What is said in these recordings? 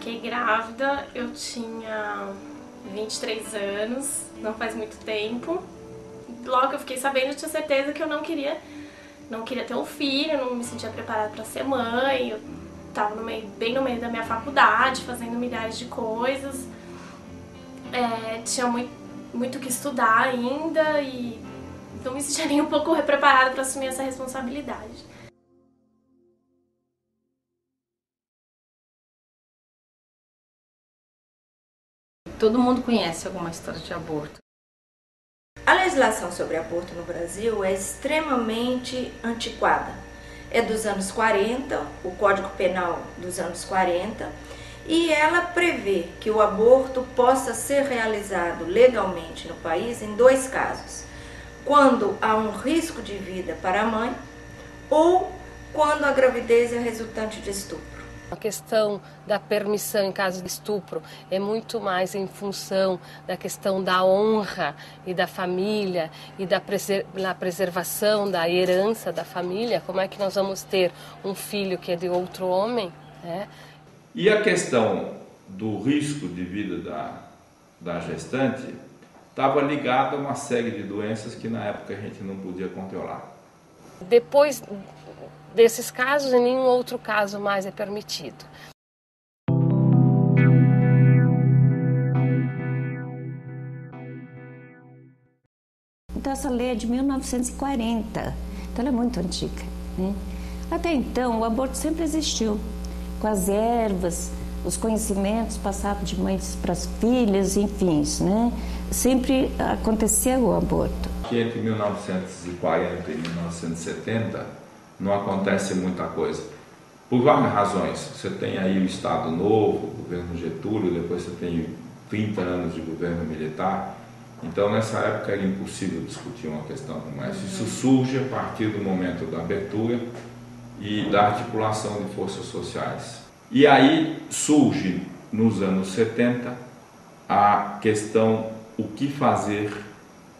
fiquei grávida, eu tinha 23 anos, não faz muito tempo. Logo que eu fiquei sabendo, eu tinha certeza que eu não queria ter um filho, eu não me sentia preparada para ser mãe. Eu tava bem no meio da minha faculdade, fazendo milhares de coisas. Tinha muito que estudar ainda e não me sentia nem um pouco preparada para assumir essa responsabilidade. Todo mundo conhece alguma história de aborto. A legislação sobre aborto no Brasil é extremamente antiquada. É dos anos 40, o Código Penal dos anos 40, e ela prevê que o aborto possa ser realizado legalmente no país em 2 casos: quando há um risco de vida para a mãe ou quando a gravidez é resultante de estupro. A questão da permissão em caso de estupro é muito mais em função da questão da honra e da família e da preservação da herança da família. Como é que nós vamos ter um filho que é de outro homem, né? E a questão do risco de vida da gestante estava ligada a uma série de doenças que na época a gente não podia controlar. Depois desses casos, nenhum outro caso mais é permitido. Então essa lei é de 1940, então ela é muito antiga, né? Até então o aborto sempre existiu, com as ervas, os conhecimentos passados de mães para as filhas, enfim, né? Sempre acontecia o aborto. Entre 1940 e 1970 não acontece muita coisa, por várias razões. Você tem aí o Estado Novo, o governo Getúlio, depois você tem 30 anos de governo militar. Então nessa época era impossível discutir uma questão como essa. Isso surge a partir do momento da abertura e da articulação de forças sociais. E aí surge, nos anos 70, a questão: o que fazer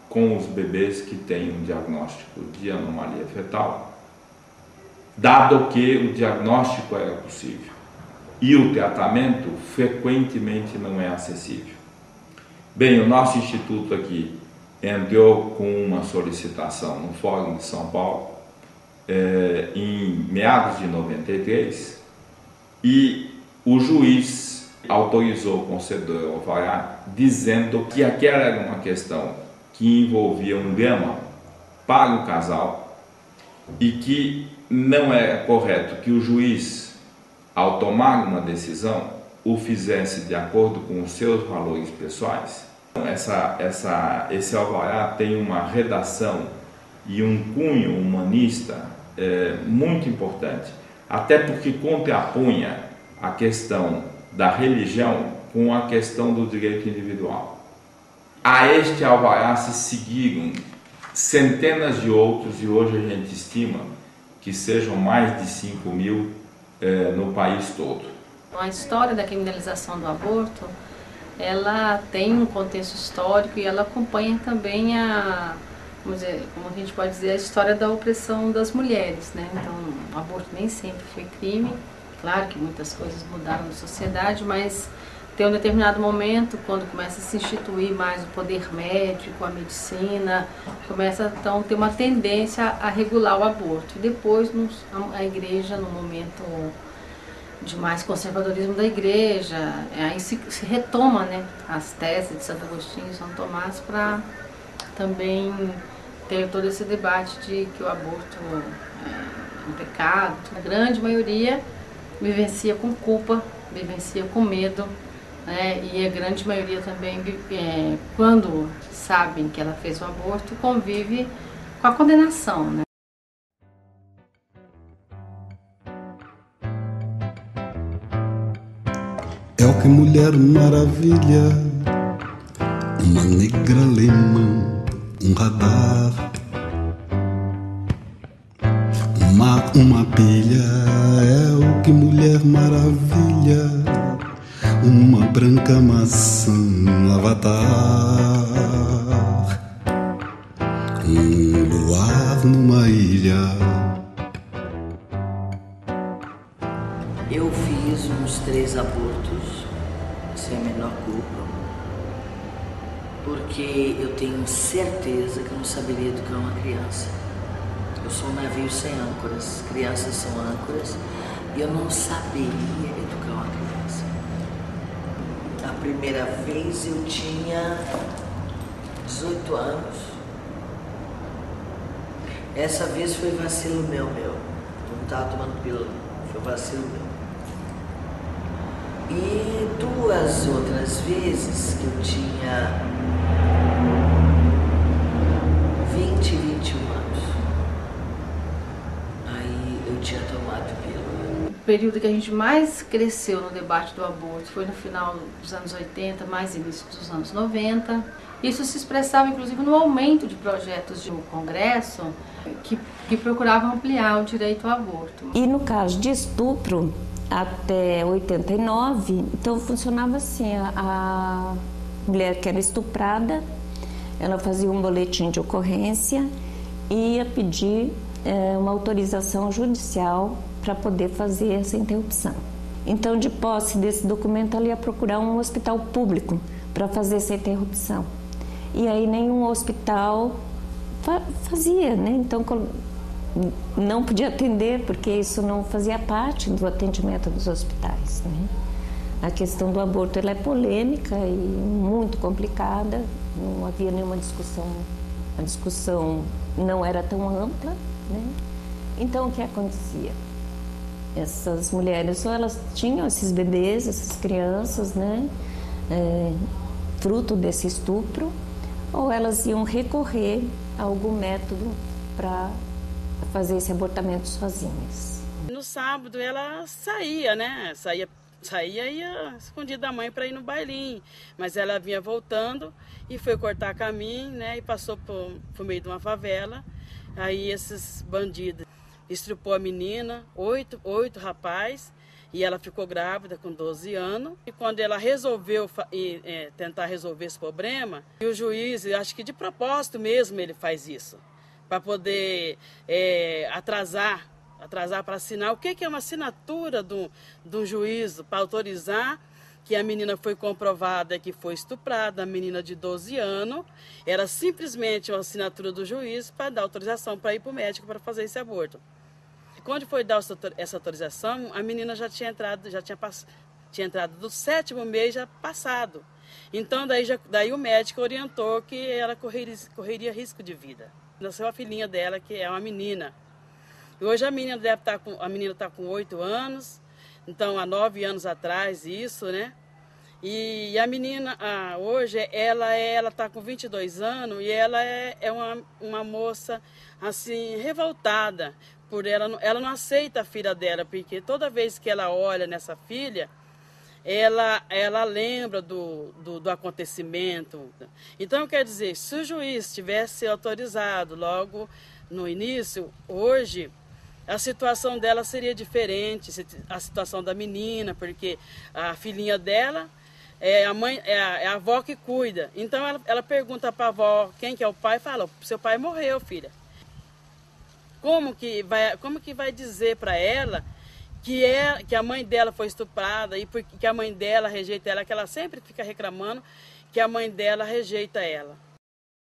com os bebês que têm um diagnóstico de anomalia fetal, dado que o diagnóstico era possível e o tratamento frequentemente não é acessível. Bem, o nosso instituto aqui entrou com uma solicitação no Fórum de São Paulo em meados de 93, e o juiz autorizou o concedor ao alvará, dizendo que aquela era uma questão que envolvia um drama para o casal e que não era correto que o juiz, ao tomar uma decisão, o fizesse de acordo com os seus valores pessoais. Esse alvará tem uma redação e um cunho humanista muito importante, até porque contrapunha a questão da religião com a questão do direito individual. A este alvará se seguiram centenas de outros, e hoje a gente estima que sejam mais de 5.000 no país todo. A história da criminalização do aborto, ela tem um contexto histórico e ela acompanha também como a gente pode dizer, a história da opressão das mulheres, né? Então, o aborto nem sempre foi crime. Claro que muitas coisas mudaram na sociedade, mas tem um determinado momento, quando começa a se instituir mais o poder médico, a medicina, começa então a ter uma tendência a regular o aborto. E depois a igreja, no momento de mais conservadorismo da igreja, aí se retoma, né, as teses de Santo Agostinho e São Tomás para também ter todo esse debate de que o aborto é um pecado. A grande maioria vivencia com culpa, vivencia com medo, né? E a grande maioria também, quando sabem que ela fez o aborto, convive com a condenação, né? É o que Mulher Maravilha, uma negra alemã, um radar, uma pilha. É o que Mulher Maravilha, uma branca maçã, um avatar, um luar numa ilha. Eu fiz uns 3 abortos, sem a menor culpa, porque eu tenho certeza que eu não saberia educar uma criança. Eu sou um navio sem âncoras, crianças são âncoras, e eu não saberia educar uma criança. A primeira vez eu tinha 18 anos. Essa vez foi vacilo meu. Eu não estava tomando pílula, foi vacilo meu. E 2 outras vezes que eu tinha 20, 21 anos, aí eu tinha tomado pílula. O período que a gente mais cresceu no debate do aborto foi no final dos anos 80, mais início dos anos 90. Isso se expressava inclusive no aumento de projetos do Congresso que procuravam ampliar o direito ao aborto. E no caso de estupro, até 89, então funcionava assim, a mulher que era estuprada, ela fazia um boletim de ocorrência e ia pedir uma autorização judicial para poder fazer essa interrupção. Então, de posse desse documento, ela ia procurar um hospital público para fazer essa interrupção. E aí nenhum hospital fazia, né? Então não podia atender, porque isso não fazia parte do atendimento dos hospitais, né? A questão do aborto ela é polêmica e muito complicada, não havia nenhuma discussão, a discussão não era tão ampla, né? Então o que acontecia? Essas mulheres, ou elas tinham esses bebês, essas crianças, né? Fruto desse estupro, ou elas iam recorrer a algum método para fazer esse abortamento sozinhas. No sábado ela saía, né? Saía e ia escondida da mãe para ir no bailinho, mas ela vinha voltando e foi cortar caminho, né? E passou por meio de uma favela. Aí esses bandidos estrupou a menina, 8 rapazes, e ela ficou grávida com 12 anos. E quando ela resolveu tentar resolver esse problema, e o juiz, acho que de propósito mesmo ele faz isso, para poder atrasar para assinar. O que é uma assinatura do juízo para autorizar que a menina foi comprovada que foi estuprada, a menina de 12 anos, era simplesmente uma assinatura do juiz para dar autorização para ir para o médico para fazer esse aborto. Quando foi dar essa autorização, a menina já tinha entrado do 7º mês já passado. Então daí o médico orientou que ela correria risco de vida. Nasceu a filhinha dela, que é uma menina. E hoje a menina está com 8 anos, então há 9 anos atrás isso, né? E a menina hoje ela está com 22 anos e ela é uma moça assim revoltada por ela não aceita a filha dela, porque toda vez que ela olha nessa filha, ela lembra do acontecimento. Então, quer dizer, se o juiz tivesse autorizado logo no início, hoje a situação dela seria diferente, a situação da menina, porque a filhinha dela é a avó que cuida. Então ela pergunta para a avó quem que é o pai, fala: seu pai morreu, filha. Como que vai dizer para ela que a mãe dela foi estuprada e que a mãe dela rejeita ela, que ela sempre fica reclamando que a mãe dela rejeita ela?